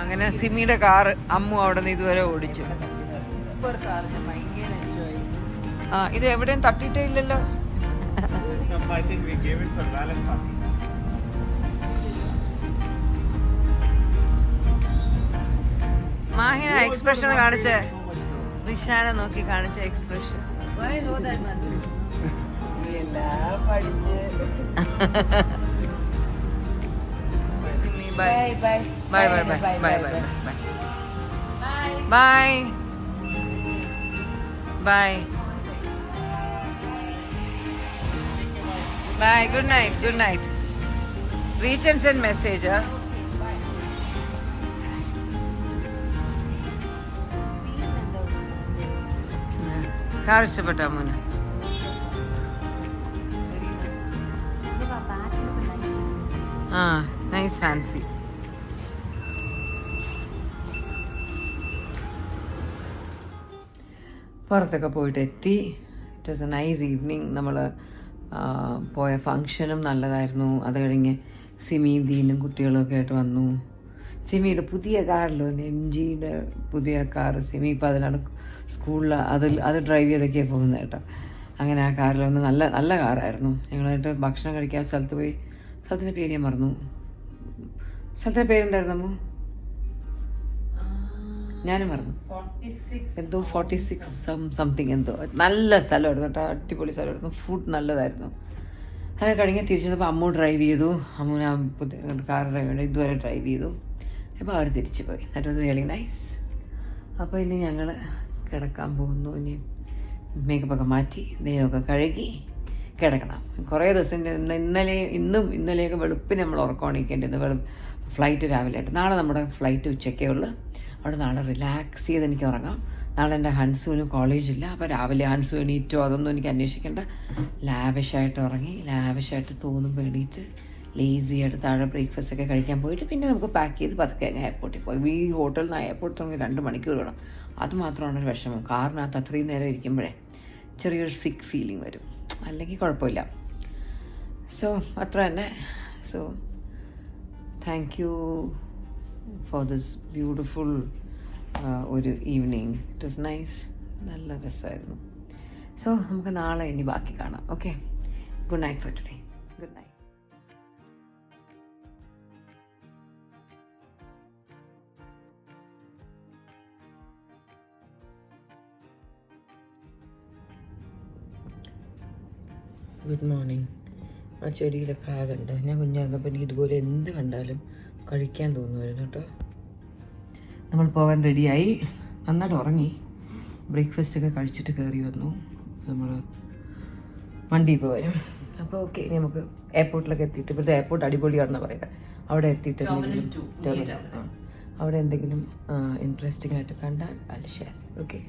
അങ്ങനെ സിമിയുടെ കാറ് അമ്മു അവിടെ നിന്ന് ഇതുവരെ ഓടിച്ചു. സൂപ്പർ കാർ, ഞാൻ ഭയങ്കര എൻജോയ് ചെയ്തു. ഇത് എവിടെയും തട്ടിയിട്ടേ ഇല്ലല്ലോ. I think we gave it for Valentine's. Mahina expression കാണിച്ചേ, റിഷാനെ നോക്കി കാണിച്ച expression. Bye bye bye bye bye bye bye bye bye bye. Good night, good night. Reach and send message. Car ഇഷ്ടപ്പെട്ടോ മോനെ? ആ നൈസ് ഫാൻസി. പുറത്തൊക്കെ പോയിട്ട് എത്തി. It was a nice evening. നമ്മൾ പോയ ഫങ്ഷനും നല്ലതായിരുന്നു. അത് കഴിഞ്ഞ് സിമി ദീനും കുട്ടികളും ഒക്കെ ആയിട്ട് വന്നു. സിമിയുടെ പുതിയ കാറിൽ വന്നു, MG പുതിയ കാർ. സിമി ഇപ്പം അതിലാണ് സ്കൂളിൽ അത് ഡ്രൈവ് ചെയ്തൊക്കെയാണ് പോകുന്നത് കേട്ടോ. അങ്ങനെ ആ കാറിൽ വന്ന് നല്ല നല്ല കാറായിരുന്നു. ഞങ്ങളായിട്ട് ഭക്ഷണം കഴിക്കാൻ സ്ഥലത്ത് പോയി. സ്ഥലത്തിൻ്റെ പേര് ഞാൻ മറന്നു. സ്ഥലത്തിൻ്റെ പേരുണ്ടായിരുന്നു അമ്മു? ഞാനും മറന്നു. എന്തോ 46 സംതിങ് എന്തോ. നല്ല സ്ഥലമായിരുന്നു കേട്ടോ, അടിപൊളി സ്ഥലമായിരുന്നു. ഫുഡ് നല്ലതായിരുന്നു. അത് കഴിഞ്ഞ് തിരിച്ചു വന്നപ്പോൾ അമ്മു ഡ്രൈവ് ചെയ്തു. അമ്മുവിന് പുതിയ കാർ ഡ്രൈവ് ചെയ്തു, ഇതുവരെ ഡ്രൈവ് ചെയ്തു. അപ്പോൾ അവർ തിരിച്ചു പോയി. That was really nice. അപ്പോൾ ഇനി ഞങ്ങൾ കിടക്കാൻ പോകുന്നു. ഇനി മേക്കപ്പൊക്കെ മാറ്റി ദേഹമൊക്കെ കഴുകി കിടക്കണം. കുറേ ദിവസം ഇന്നലെയൊക്കെ വെളുപ്പിന് നമ്മൾ ഉറക്കമാണിക്കേണ്ടത്. ഫ്ലൈറ്റ് രാവിലെ ആയിട്ട്. നാളെ നമ്മുടെ ഫ്ലൈറ്റ് ഉച്ചയ്ക്കേ ഉള്ളൂ. അവിടെ നാളെ റിലാക്സ് ചെയ്ത് എനിക്ക് ഉറങ്ങാം. നാളെ എൻ്റെ ഹൻസുവിന് കോളേജില്ല. അപ്പോൾ രാവിലെ ഹൻസു എണീറ്റോ അതൊന്നും എനിക്ക് അന്വേഷിക്കേണ്ട. ലാവിഷായിട്ട് ഉറങ്ങി, ലാവിഷായിട്ട് തോന്നുമ്പോൾ എണീറ്റ് ലേസി ആയിട്ട് താഴെ ബ്രേക്ക്ഫാസ്റ്റ് ഒക്കെ കഴിക്കാൻ പോയിട്ട് പിന്നെ നമുക്ക് പാക്ക് ചെയ്ത് പതുക്കെ അങ്ങ് എയർപോർട്ടിൽ പോയി. ഈ ഹോട്ടലിൽ നിന്ന് എയർപോർട്ടിൽ തുടങ്ങി 2 മണിക്കൂർ വേണം. അത് മാത്രമാണ് ഒരു വിഷമം. കാറിനകത്ത് അത്രയും നേരം ഇരിക്കുമ്പോഴേ ചെറിയൊരു സിക്ക് ഫീലിംഗ് വരും. അല്ലെങ്കിൽ കുഴപ്പമില്ല. സോ അത്ര തന്നെ. So thank you for this beautiful ഒരു ഈവനിങ്. It was nice. നല്ല രസമായിരുന്നു. സോ നമുക്ക് നാളെ ഇനി ബാക്കി കാണാം. Okay, good night for today. Good night. Good morning. ആ ചെടിയിലൊക്കെ ആകണ്ട. ഞാൻ കുഞ്ഞായിരുന്നപ്പോൾ എനിക്ക് ഇതുപോലെ എന്ത് കണ്ടാലും കഴിക്കാൻ തോന്നുമായിരുന്നു കേട്ടോ. നമ്മൾ പോകാൻ റെഡിയായി. നന്നായിട്ട് ഉറങ്ങി. ബ്രേക്ക്ഫാസ്റ്റൊക്കെ കഴിച്ചിട്ട് കയറി വന്നു. നമ്മൾ വണ്ടി ഇപ്പോൾ വരും. അപ്പോൾ ഓക്കെ, ഇനി നമുക്ക് എയർപോർട്ടിലൊക്കെ എത്തിയിട്ട്, ഇപ്പോഴത്തെ എയർപോർട്ട് അടിപൊളിയാണെന്ന് പറയുന്നത്. അവിടെ എത്തിയിട്ട് അവിടെ എന്തെങ്കിലും ഇൻട്രസ്റ്റിംഗ് ആയിട്ട് കണ്ടാൽ അത് ഷെയർ. ഓക്കെ.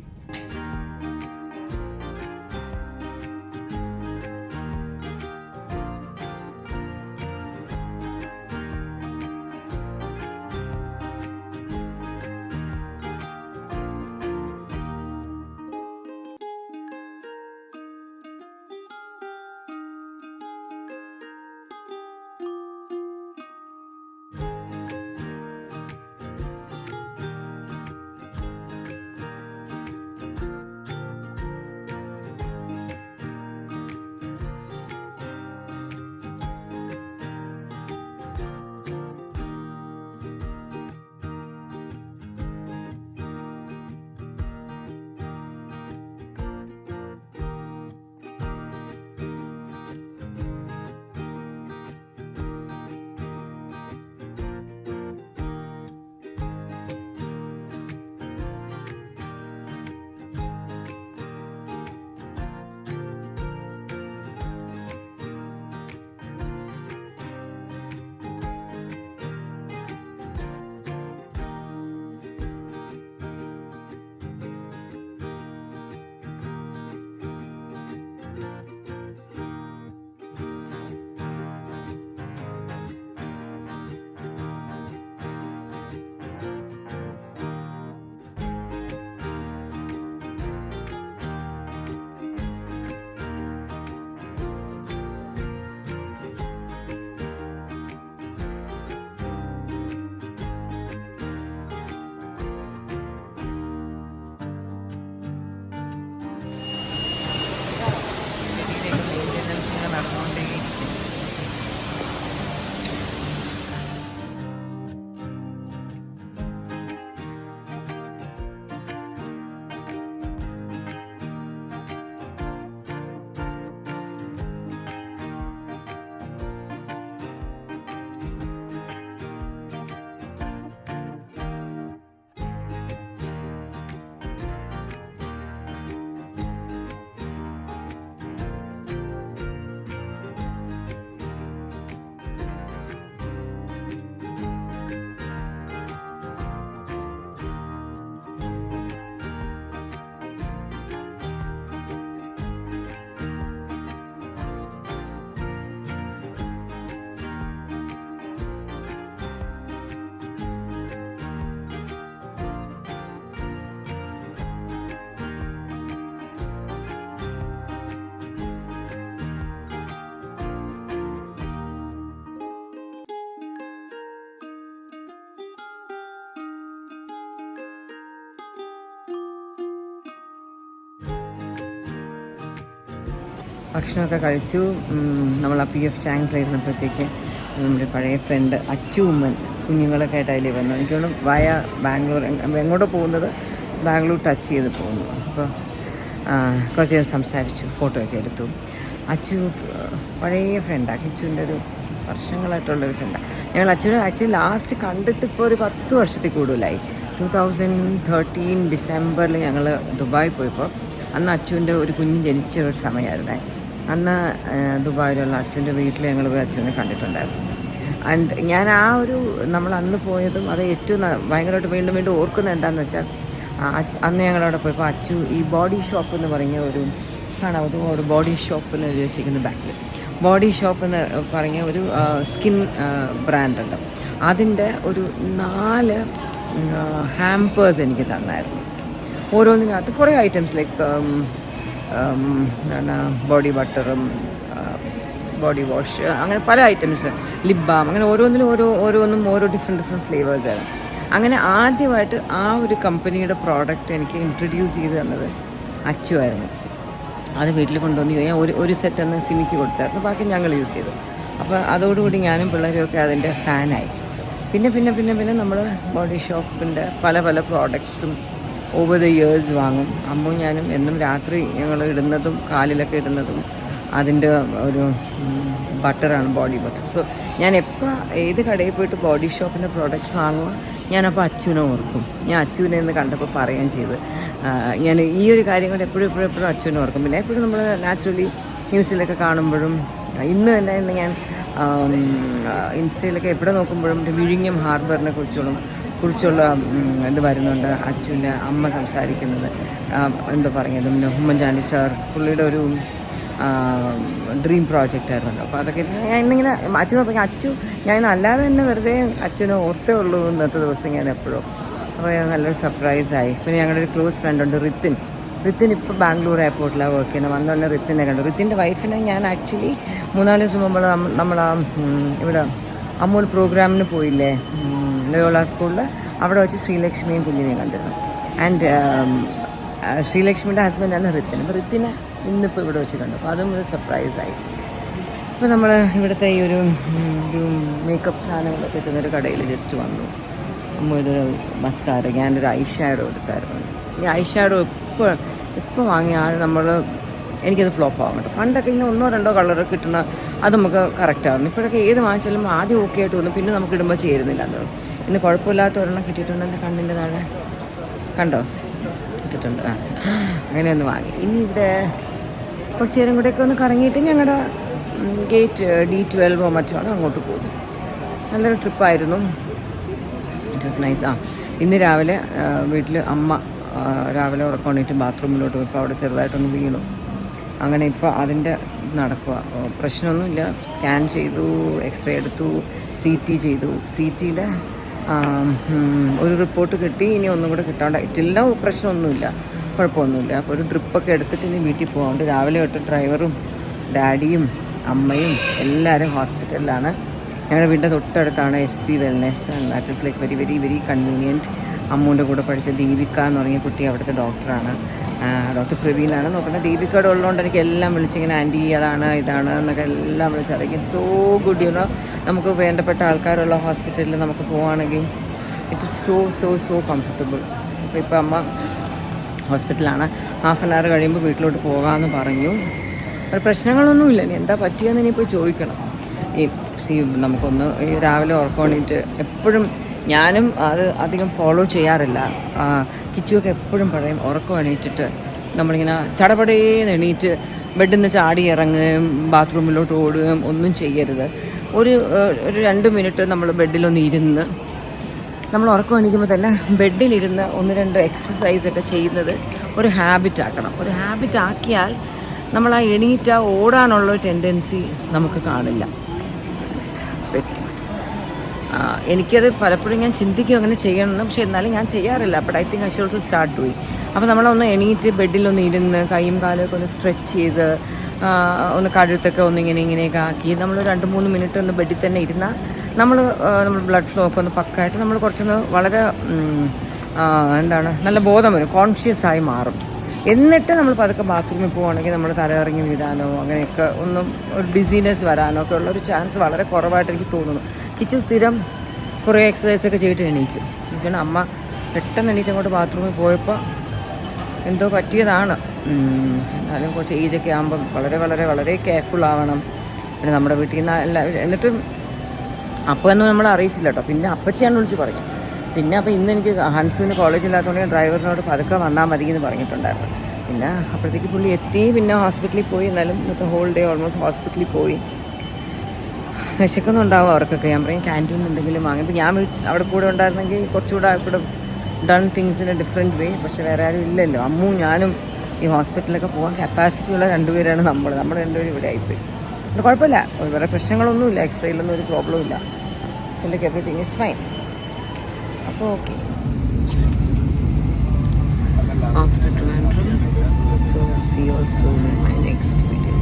ഭക്ഷണമൊക്കെ കഴിച്ചു. നമ്മൾ ആ PF ചാങ്സിലായിരുന്നപ്പോഴത്തേക്ക് നമ്മുടെ പഴയ ഫ്രണ്ട് അച്ചു ഉമ്മൻ കുഞ്ഞുങ്ങളൊക്കെ ആയിട്ട് അതിൽ വന്നു. എനിക്ക് തോന്നുന്നു വയ ബാംഗ്ലൂർ എങ്ങോട്ടോ പോകുന്നത് ബാംഗ്ലൂർ ടച്ച് ചെയ്ത് പോകുന്നു. അപ്പോൾ കുറച്ച് നേരം സംസാരിച്ചു, ഫോട്ടോ ഒക്കെ എടുത്തു. അച്ചു പഴയ ഫ്രണ്ടാണ്, കിച്ചുവിൻ്റെ ഒരു വർഷങ്ങളായിട്ടുള്ളൊരു ഫ്രണ്ടാണ്. ഞങ്ങൾ അച്ചുവിനെ ആക്ച്വലി ലാസ്റ്റ് കണ്ടിട്ട് ഇപ്പോൾ ഒരു 10 വർഷത്തിൽ കൂടുതലായി. 2013 ഡിസംബറിൽ ഞങ്ങൾ ദുബായിൽ പോയപ്പോൾ അന്ന് അച്ചുവിൻ്റെ ഒരു കുഞ്ഞ് ജനിച്ച ഒരു സമയമായിരുന്നേ. അന്ന് ദുബായിലുള്ള അച്ഛൻ്റെ വീട്ടിൽ ഞങ്ങൾ പോയി അച്ഛനെ കണ്ടിട്ടുണ്ടായിരുന്നു. ആൻഡ് ഞാൻ ആ ഒരു നമ്മൾ അന്ന് പോയതും അത് ഏറ്റവും ഭയങ്കരമായിട്ട് വീണ്ടും വീണ്ടും ഓർക്കുന്നത് എന്താണെന്ന് വെച്ചാൽ അന്ന് ഞങ്ങളവിടെ പോയപ്പോൾ അച്ചു ഈ ബോഡി ഷോപ്പ് എന്ന് പറഞ്ഞ ഒരു കാണാം, ഒരു ബോഡി ഷോപ്പ് എന്ന് എഴുതി വെച്ചിരിക്കുന്ന ബാക്കിൽ ബോഡി ഷോപ്പ് എന്ന് പറഞ്ഞ ഒരു സ്കിൻ ബ്രാൻഡുണ്ട്. അതിൻ്റെ ഒരു 4 ഹാമ്പേഴ്സ് എനിക്ക് തന്നായിരുന്നു. ഓരോന്നിനകത്ത് കുറേ ഐറ്റംസ് ലൈക്ക് എന്താണ് ബോഡി ബട്ടറും ബോഡി വാഷ്, അങ്ങനെ പല ഐറ്റംസ്, ലിപ് ബാം, അങ്ങനെ ഓരോന്നിനും ഓരോന്നും ഓരോ ഡിഫറെൻറ്റ് ഫ്ലേവേഴ്സാണ്. അങ്ങനെ ആദ്യമായിട്ട് ആ ഒരു കമ്പനിയുടെ പ്രോഡക്റ്റ് എനിക്ക് ഇൻട്രൊഡ്യൂസ് ചെയ്ത് തന്നത് അച്ചു ആയിരുന്നു. അത് വീട്ടിൽ കൊണ്ടുവന്ന് ഞാൻ ഒരു സെറ്റ് അന്ന് സിമിക്ക് കൊടുത്തായിരുന്നു, ബാക്കി ഞങ്ങൾ യൂസ് ചെയ്തു. അപ്പോൾ അതോടുകൂടി ഞാനും പിള്ളേരും ഒക്കെ അതിൻ്റെ ഫാനായി. പിന്നെ നമ്മൾ ബോഡി ഷോപ്പിൻ്റെ പല പ്രോഡക്ട്സും ഓവർ ദ ഇയേഴ്സ് വാങ്ങും. അമ്മയും ഞാനും എന്നും രാത്രി ഞങ്ങൾ ഇടുന്നതും കാലിലൊക്കെ ഇടുന്നതും അതിൻ്റെ ഒരു ബട്ടറാണ്, ബോഡി ബട്ടർ. സോ ഞാൻ എപ്പോൾ ഏത് കടയിൽ പോയിട്ട് ബോഡി ഷോപ്പിൻ്റെ പ്രോഡക്റ്റ്സ് വാങ്ങുക ഞാനപ്പോൾ അച്ചുവിനെ ഓർക്കും. ഞാൻ അച്ചുവിനെ എന്ന് കണ്ടപ്പോൾ പറയുകയും ചെയ്ത് ഞാൻ ഈ ഒരു കാര്യം കൊണ്ട് എപ്പോഴും അച്ചുവിനെ ഓർക്കും. പിന്നെ എപ്പോഴും നമ്മൾ നാച്ചുറലി ന്യൂസിലൊക്കെ കാണുമ്പോഴും ഇന്ന് തന്നെ ഞാൻ ഇൻസ്റ്റയിലൊക്കെ എവിടെ നോക്കുമ്പോഴും വിഴിഞ്ഞം ഹാർബറിനെ കുറിച്ചുള്ള ഇത് വരുന്നുണ്ട്. അച്ചുവിൻ്റെ അമ്മ സംസാരിക്കുന്നത് എന്താ പറയുന്നത്, ഉമ്മൻചാണ്ടി സാർ പുള്ളിയുടെ ഒരു ഡ്രീം പ്രോജക്റ്റ് ആയിരുന്നല്ലോ. അപ്പോൾ അതൊക്കെ ഞാൻ ഇന്നിങ്ങനെ അച്ഛനോട് പറഞ്ഞു, അച്ചു ഞാൻ അല്ലാതെ തന്നെ വെറുതെ അച്ഛനെ ഓർത്തേ ഉള്ളൂ ഇന്നത്തെ ദിവസം ഞാൻ എപ്പോഴും. അപ്പോൾ നല്ലൊരു സർപ്രൈസായി. പിന്നെ ഞങ്ങളുടെ ഒരു ക്ലോസ് ഫ്രണ്ടുണ്ട് റിത്തിൻ ഇപ്പോൾ ബാംഗ്ലൂർ എയർപോർട്ടിലാണ് വർക്ക് ചെയ്യുന്നത്. വന്നോണ്ട് റിത്തിനെ കണ്ടു. റിത്തിൻ്റെ വൈഫിനെ ഞാൻ ആക്ച്വലി 3-4 ദിവസം മുമ്പ് നമ്മൾ ഇവിടെ അമ്മൂൽ പ്രോഗ്രാമിന് പോയില്ലേ ലോയോള സ്കൂളിൽ, അവിടെ വെച്ച് ശ്രീലക്ഷ്മിയും കുഞ്ഞിനെയും കണ്ടിരുന്നു. ആൻഡ് ശ്രീലക്ഷ്മിയുടെ ഹസ്ബൻഡാണ് റിത്തിൻ. അപ്പോൾ റിത്തിനെ ഇന്നിപ്പോൾ ഇവിടെ വെച്ച് കണ്ടു. അപ്പോൾ അതും ഒരു സർപ്രൈസായി. അപ്പോൾ നമ്മൾ ഇവിടുത്തെ ഈ ഒരു മേക്കപ്പ് സാധനങ്ങളൊക്കെ കിട്ടുന്നൊരു കടയിൽ ജസ്റ്റ് വന്നു. അമ്മ ഇതൊരു മസ്കാര, ഞാനൊരു ഐ ഷാഡോ എടുത്തായിരുന്നു. ഈ ഐ ഷാഡോ എപ്പോൾ വാങ്ങിയാൽ എനിക്കത് ഫ്ലോപ്പ് ആകും കേട്ടോ. പണ്ടൊക്കെ ഇങ്ങനെ 1-2 കളർ കിട്ടുന്ന അത് നമുക്ക് കറക്റ്റ് ആവുന്നു. ഇപ്പോഴൊക്കെ ഏത് വാങ്ങിച്ചാലും ആദ്യം ഓക്കെ ആയിട്ട് തോന്നും, പിന്നെ നമുക്ക് ഇടുമ്പോൾ ചേരുന്നില്ല. അത് ഇന്ന് കുഴപ്പമില്ലാത്ത ഒരെണ്ണം കിട്ടിയിട്ടുണ്ട്. എൻ്റെ കണ്ണിൻ്റെ താഴെ കണ്ടോ കിട്ടിയിട്ടുണ്ട്. അങ്ങനെ ഒന്ന് വാങ്ങി. ഇനി ഇവിടെ കുറച്ച് നേരം കൂടെയൊക്കെ ഒന്ന് കറങ്ങിയിട്ട് ഞങ്ങളുടെ ഗേറ്റ് D12 മറ്റാണ് അങ്ങോട്ട് പോകും. നല്ലൊരു ട്രിപ്പായിരുന്നു. It was nice. ഇന്ന് രാവിലെ വീട്ടിൽ അമ്മ രാവിലെ ഉറക്കണിട്ട് ബാത്റൂമിലോട്ട് പോയി. ഇപ്പോൾ അവിടെ ചെറുതായിട്ടൊന്ന് വീണു. അങ്ങനെ ഇപ്പോൾ അതിൻ്റെ നടക്കുക. പ്രശ്നമൊന്നുമില്ല. സ്കാൻ ചെയ്തു, എക്സ്റേ എടുത്തു, CT ചെയ്തു. CTയുടെ ഒരു റിപ്പോർട്ട് കിട്ടി. ഇനി ഒന്നും കൂടെ കിട്ടാണ്ടായിട്ടില്ല. പ്രശ്നമൊന്നുമില്ല, കുഴപ്പമൊന്നുമില്ല. അപ്പോൾ ഒരു ട്രിപ്പൊക്കെ എടുത്തിട്ട് ഇനി വീട്ടിൽ പോകാണ്ട്. രാവിലെ തൊട്ട് ഡ്രൈവറും ഡാഡിയും അമ്മയും എല്ലാവരും ഹോസ്പിറ്റലിലാണ്. ഞങ്ങളുടെ വീടിൻ്റെ തൊട്ടടുത്താണ് SP wellness. And that is like very very very convenient. അമ്മൂൻ്റെ കൂടെ പഠിച്ച ദീപിക എന്ന് പറഞ്ഞ കുട്ടി അവിടുത്തെ ഡോക്ടറാണ്. ഡോക്ടർ പ്രവീണാണ് നോക്കുന്നത്. ദീപികയുടെ ഉള്ളതുകൊണ്ട് എനിക്ക് എല്ലാം വിളിച്ചിങ്ങനെ ആൻറ്റി അതാണ് ഇതാണ് എന്നൊക്കെ എല്ലാം വിളിച്ചറിയിക്കും. സോ ഗുഡ് യുനോ, നമുക്ക് വേണ്ടപ്പെട്ട ആൾക്കാരുള്ള ഹോസ്പിറ്റലിൽ നമുക്ക് പോവുകയാണെങ്കിൽ ഇറ്റ് ഇസ് സോ കംഫർട്ടബിൾ. അപ്പോൾ ഇപ്പോൾ അമ്മ ഹോസ്പിറ്റലാണ്. ഹാഫ് ആൻ അവർ കഴിയുമ്പോൾ വീട്ടിലോട്ട് പോകാമെന്ന് പറഞ്ഞു. ഒരു പ്രശ്നങ്ങളൊന്നുമില്ല. ഇനി എന്താ പറ്റിയെന്ന് ഇനിയിപ്പോൾ ചോദിക്കണം. നമുക്കൊന്ന് ഈ രാവിലെ ഉറക്കണിട്ട് എപ്പോഴും ഞാനും അത് അധികം ഫോളോ ചെയ്യാറില്ല. കിച്ചുവൊക്കെ എപ്പോഴും പറയും ഉറക്കം എണീറ്റിട്ട് നമ്മളിങ്ങനെ ചടപടേന്ന് എണീറ്റ് ബെഡിൽ നിന്ന് ചാടി ഇറങ്ങുകയും ബാത്റൂമിലോട്ട് ഓടുകയും ഒന്നും ചെയ്യരുത്. ഒരു 2 മിനിറ്റ് നമ്മൾ ബെഡിലൊന്ന് ഇരുന്ന് നമ്മൾ ഉറക്കം എണീക്കുമ്പോൾ തന്നെ ബെഡിലിരുന്ന് 1-2 എക്സസൈസൊക്കെ ചെയ്യുന്നത് ഒരു ഹാബിറ്റ് ആക്കണം. ഒരു ഹാബിറ്റ് ആക്കിയാൽ നമ്മൾ ആ എണീറ്റ ഓടാനുള്ള ടെൻഡൻസി നമുക്ക് കാണില്ല. എനിക്കത് പലപ്പോഴും ഞാൻ ചിന്തിക്കും അങ്ങനെ ചെയ്യണമെന്ന്, പക്ഷേ എന്നാലും ഞാൻ ചെയ്യാറില്ല. But I think I should also start doing. അപ്പോൾ നമ്മളൊന്ന് എണീറ്റ് ബെഡിലൊന്ന് ഇരുന്ന് കൈയും കാലൊക്കെ ഒന്ന് സ്ട്രെച്ച് ചെയ്ത് ഒന്ന് കഴുത്തൊക്കെ ഇങ്ങനെയൊക്കെ ആക്കി നമ്മൾ 2-3 മിനിറ്റ് ഒന്ന് ബെഡിൽ തന്നെ ഇരുന്നാൽ നമ്മൾ ബ്ലഡ് ഫ്ലോ ഒക്കെ ഒന്ന് പക്കായിട്ട് നമ്മൾ കുറച്ചൊന്ന് വളരെ നല്ല ബോധം വരും, കോൺഷ്യസ് ആയി മാറും. എന്നിട്ട് നമ്മൾ പതുക്കെ ബാത്റൂമിൽ പോവുകയാണെങ്കിൽ നമ്മൾ തലയിറങ്ങി വീഴാനോ അങ്ങനെയൊക്കെ ഒന്നും ഒരു ഡിസീനസ് വരാനോ ഒക്കെ ഉള്ളൊരു ചാൻസ് വളരെ കുറവായിട്ട് എനിക്ക് തോന്നുന്നു. കിച്ചു സ്ഥിരം കുറേ എക്സസൈസൊക്കെ ചെയ്തിട്ട് എണീക്കും. എനിക്കാണ് അമ്മ പെട്ടെന്ന് എണീറ്റ് അങ്ങോട്ട് ബാത്റൂമിൽ പോയപ്പോൾ എന്തോ പറ്റിയതാണ്. എന്നാലും കുറച്ച് ഏജൊക്കെ ആകുമ്പം വളരെ വളരെ വളരെ കെയർഫുൾ ആവണം. പിന്നെ നമ്മുടെ വീട്ടിൽ നിന്ന് എന്നിട്ടും അപ്പമൊന്നും നമ്മൾ അറിയിച്ചില്ല കേട്ടോ. പിന്നെ അപ്പച്ചിയാണ് വിളിച്ച് പറഞ്ഞു. പിന്നെ അപ്പോൾ ഇന്ന് എനിക്ക് ഹൻസുവിന് കോളേജില്ലാത്തതുകൊണ്ട് ഡ്രൈവറിനോട് പതുക്കെ വന്നാൽ മതി എന്ന് പറഞ്ഞിട്ടുണ്ടായിരുന്നു. പിന്നെ അപ്പോഴത്തേക്ക് പുള്ളി എത്തി. പിന്നെ ഹോസ്പിറ്റലിൽ പോയി. എന്നാലും ഇന്നത്തെ ഹോൾ ഡേ ഓൾമോസ്റ്റ് ഹോസ്പിറ്റലിൽ പോയി. വിശക്കുന്നുണ്ടാവും അവർക്കൊക്കെ. ഞാൻ പറയും ക്യാൻറ്റീനിൽ എന്തെങ്കിലും വാങ്ങി. ഇപ്പോൾ ഞാൻ അവിടെ കൂടെ ഉണ്ടായിരുന്നെങ്കിൽ കുറച്ചുകൂടെ കൂടെ done things in A different വേ. പക്ഷേ വേറെ ആരും ഇല്ലല്ലോ. അമ്മും ഞാനും ഈ ഹോസ്പിറ്റലിലൊക്കെ പോകാൻ കപ്പാസിറ്റി ഉള്ള രണ്ടുപേരാണ് നമ്മൾ രണ്ടുപേരും ഇവിടെ ആയിപ്പോയി. പിന്നെ കുഴപ്പമില്ല, വേറെ പ്രശ്നങ്ങളൊന്നുമില്ല. എക്സ്റേയിലൊന്നും ഒരു പ്രോബ്ലം ഇല്ല. So like everything is fine. അപ്പോൾ okay. After Trivandrum, so see you all soon in my next video.